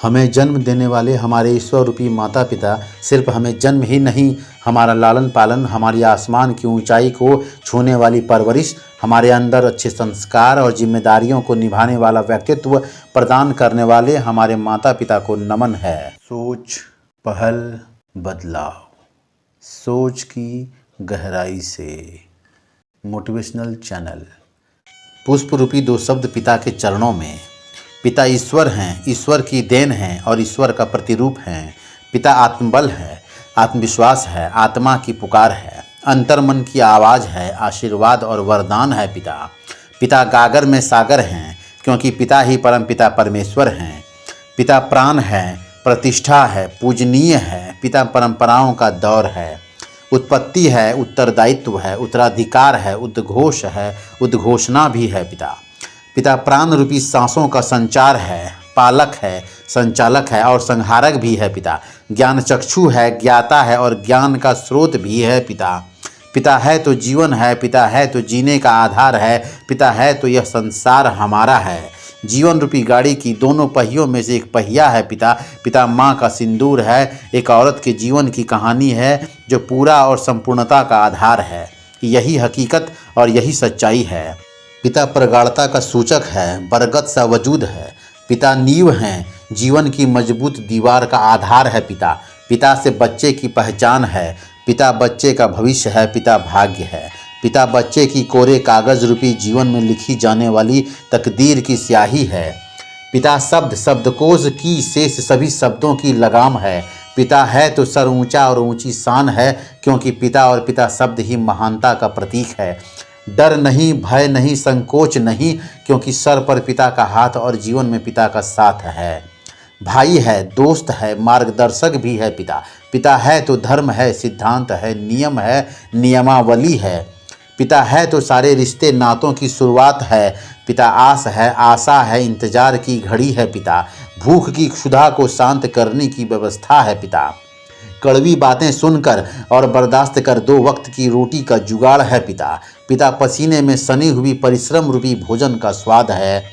हमें जन्म देने वाले हमारे ईश्वर रूपी माता पिता सिर्फ हमें जन्म ही नहीं, हमारा लालन पालन, हमारी आसमान की ऊंचाई को छूने वाली परवरिश, हमारे अंदर अच्छे संस्कार और जिम्मेदारियों को निभाने वाला व्यक्तित्व प्रदान करने वाले हमारे माता पिता को नमन है। सोच, पहल, बदलाव, सोच की गहराई से। Motivational channel. पुष्प रूपी दो शब्द पिता के चरणों में। पिता ईश्वर हैं, ईश्वर की देन हैं और ईश्वर का प्रतिरूप हैं। पिता आत्मबल है, आत्मविश्वास है, आत्मा की पुकार है, अंतर्मन की आवाज़ है, आशीर्वाद और वरदान है पिता। पिता गागर में सागर हैं, क्योंकि पिता ही परम पिता परमेश्वर हैं। पिता प्राण है, प्रतिष्ठा है, पूजनीय है। पिता परंपराओं का दौर है, उत्पत्ति है, उत्तरदायित्व है, उत्तराधिकार है, उद्घोष है, उद्घोषणा भी है पिता। पिता प्राण रूपी सांसों का संचार है, पालक है, संचालक है और संहारक भी है पिता। ज्ञान चक्षु है, ज्ञाता है और ज्ञान का स्रोत भी है पिता। पिता है तो जीवन है, पिता है तो जीने का आधार है, पिता है तो यह संसार हमारा है। जीवन रूपी गाड़ी की दोनों पहियों में से एक पहिया है पिता। पिता माँ का सिंदूर है, एक औरत के जीवन की कहानी है जो पूरा और संपूर्णता का आधार है। यही हकीकत और यही सच्चाई है। पिता प्रगाढ़ता का सूचक है, बरगद सा वजूद है। पिता नींव हैं, जीवन की मजबूत दीवार का आधार है पिता। पिता से बच्चे की पहचान है, पिता बच्चे का भविष्य है, पिता भाग्य है। पिता बच्चे की कोरे कागज रूपी जीवन में लिखी जाने वाली तकदीर की स्याही है। पिता शब्द, शब्दकोश की शेष सभी शब्दों की लगाम है। पिता है तो सर ऊंचा और ऊंची शान है, क्योंकि पिता और पिता शब्द ही महानता का प्रतीक है। डर नहीं, भय नहीं, संकोच नहीं, क्योंकि सर पर पिता का हाथ और जीवन में पिता का साथ है। भाई है, दोस्त है, मार्गदर्शक भी है पिता। पिता है तो धर्म है, सिद्धांत है, नियम है, नियमावली है। पिता है तो सारे रिश्ते नातों की शुरुआत है। पिता आस है, आशा है, इंतजार की घड़ी है पिता। भूख की क्षुधा को शांत करने की व्यवस्था है पिता। कड़वी बातें सुनकर और बर्दाश्त कर दो वक्त की रोटी का जुगाड़ है पिता। पिता पसीने में सनी हुई परिश्रम रूपी भोजन का स्वाद है।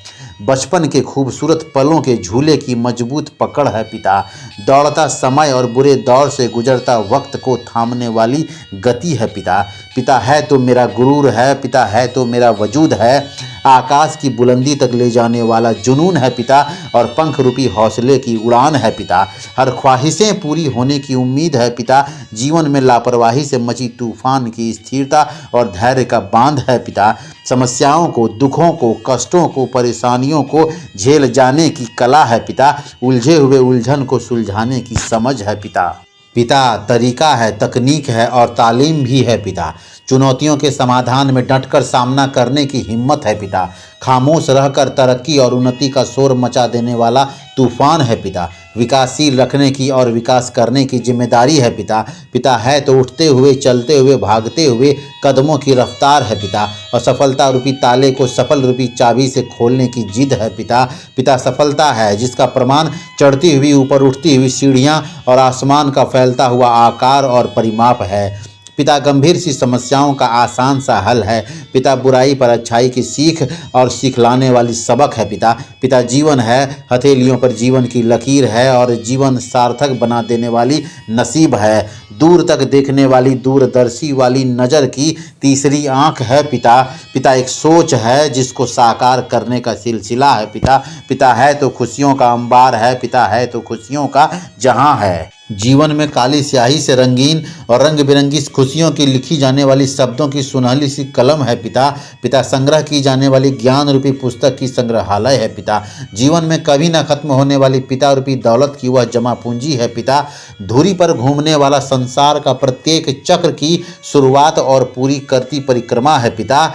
बचपन के खूबसूरत पलों के झूले की मजबूत पकड़ है पिता। दौड़ता समय और बुरे दौर से गुजरता वक्त को थामने वाली गति है पिता। पिता है तो मेरा गुरूर है, पिता है तो मेरा वजूद है। आकाश की बुलंदी तक ले जाने वाला जुनून है पिता और पंख रूपी हौसले की उड़ान है पिता। हर ख्वाहिशें पूरी होने की उम्मीद है पिता। जीवन में लापरवाही से मची तूफान की स्थिरता और धैर्य का बांध है पिता। समस्याओं को, दुखों को, कष्टों को, परेशानियों को झेल जाने की कला है पिता। उलझे हुए उलझन को सुलझाने की समझ है पिता। पिता तरीका है, तकनीक है और तालीम भी है पिता। चुनौतियों के समाधान में डटकर सामना करने की हिम्मत है पिता। खामोश रहकर तरक्की और उन्नति का शोर मचा देने वाला तूफान है पिता। विकासशील रखने की और विकास करने की जिम्मेदारी है पिता। पिता है तो उठते हुए, चलते हुए, भागते हुए कदमों की रफ्तार है पिता। और सफलता रूपी ताले को सफल रूपी चाबी से खोलने की जिद है पिता। पिता सफलता है, जिसका प्रमाण चढ़ती हुई, ऊपर उठती हुई सीढ़ियाँ और आसमान का फैलता हुआ आकार और परिमाप है। पिता गंभीर सी समस्याओं का आसान सा हल है। पिता बुराई पर अच्छाई की सीख और सिखलाने वाली सबक है पिता। पिता जीवन है, हथेलियों पर जीवन की लकीर है और जीवन सार्थक बना देने वाली नसीब है। दूर तक देखने वाली, दूरदर्शी वाली नज़र की तीसरी आँख है पिता। पिता एक सोच है जिसको साकार करने का सिलसिला है पिता। पिता है तो खुशियों का अंबार है, पिता है तो खुशियों का जहां है। जीवन में काली स्याही से रंगीन और रंग बिरंगी खुशियों की लिखी जाने वाली शब्दों की सुनहली सी कलम है पिता। पिता संग्रह की जाने वाली ज्ञान रूपी पुस्तक की संग्रहालय है पिता। जीवन में कभी न खत्म होने वाली पिता रूपी दौलत की वह जमा पूंजी है पिता। धुरी पर घूमने वाला संसार का प्रत्येक चक्र की शुरुआत और पूरी करती परिक्रमा है पिता।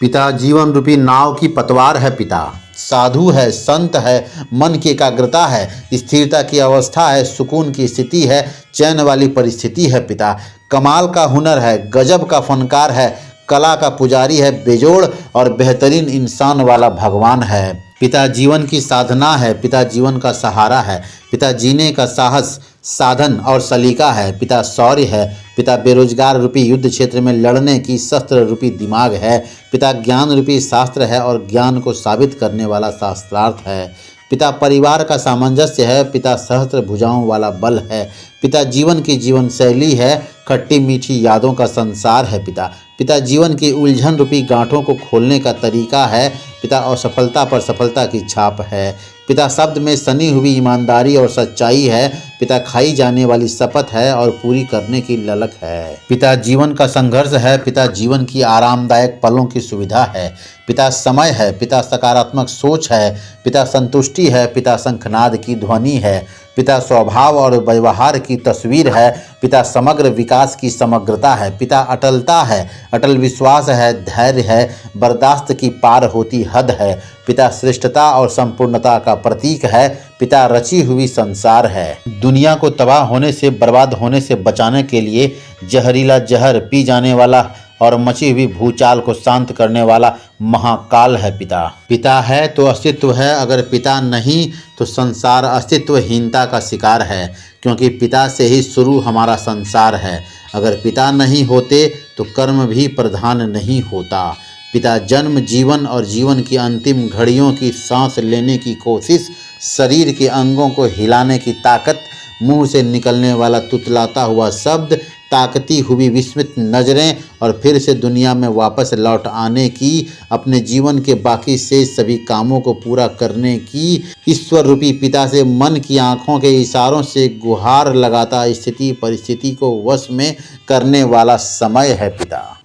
पिता जीवन रूपी नाव की पतवार है पिता। साधु है, संत है, मन की एकाग्रता है, स्थिरता की अवस्था है, सुकून की स्थिति है, चैन वाली परिस्थिति है पिता। कमाल का हुनर है, गजब का फनकार है, कला का पुजारी है, बेजोड़ और बेहतरीन इंसान वाला भगवान है। पिता जीवन की साधना है, पिता जीवन का सहारा है, पिता जीने का साहस, साधन और सलीका है। पिता शौर्य है, पिता बेरोजगार रूपी युद्ध क्षेत्र में लड़ने की शस्त्र रूपी दिमाग है। पिता ज्ञान रूपी शास्त्र है और ज्ञान को साबित करने वाला शास्त्रार्थ है। पिता परिवार का सामंजस्य है, पिता सहस्त्र भुजाओं वाला बल है, पिता जीवन की जीवन शैली है, खट्टी मीठी यादों का संसार है पिता जीवन की उलझन रूपी गांठों को खोलने का तरीका है, पिता असफलता पर सफलता की छाप है, पिता शब्द में सनी हुई ईमानदारी और सच्चाई है, पिता खाई जाने वाली शपथ है और पूरी करने की ललक है, पिता जीवन का संघर्ष है, पिता जीवन की आरामदायक पलों की सुविधा है, पिता समय है, पिता सकारात्मक सोच है, पिता संतुष्टि है, पिता शंखनाद की ध्वनि है, पिता स्वभाव और व्यवहार की तस्वीर है, पिता समग्र विकास की समग्रता है, पिता अटलता है, अटल विश्वास है, धैर्य है, बर्दाश्त की पार होती हद है, पिता श्रेष्ठता और संपूर्णता का प्रतीक है, पिता रची हुई संसार है। दुनिया को तबाह होने से, बर्बाद होने से बचाने के लिए जहरीला जहर पी जाने वाला और मची हुई भूचाल को शांत करने वाला महाकाल है पिता है तो अस्तित्व है, अगर पिता नहीं तो संसार अस्तित्वहीनता का शिकार है, क्योंकि पिता से ही शुरू हमारा संसार है। अगर पिता नहीं होते तो कर्म भी प्रधान नहीं होता। पिता जन्म, जीवन और जीवन की अंतिम घड़ियों की सांस लेने की कोशिश, शरीर के अंगों को हिलाने की ताकत, मुंह से निकलने वाला तुतलाता हुआ शब्द, ताकती हुई विस्मित नज़रें और फिर से दुनिया में वापस लौट आने की, अपने जीवन के बाकी से सभी कामों को पूरा करने की ईश्वर रूपी पिता से मन की आँखों के इशारों से गुहार लगाता स्थिति परिस्थिति को वश में करने वाला समय है पिता।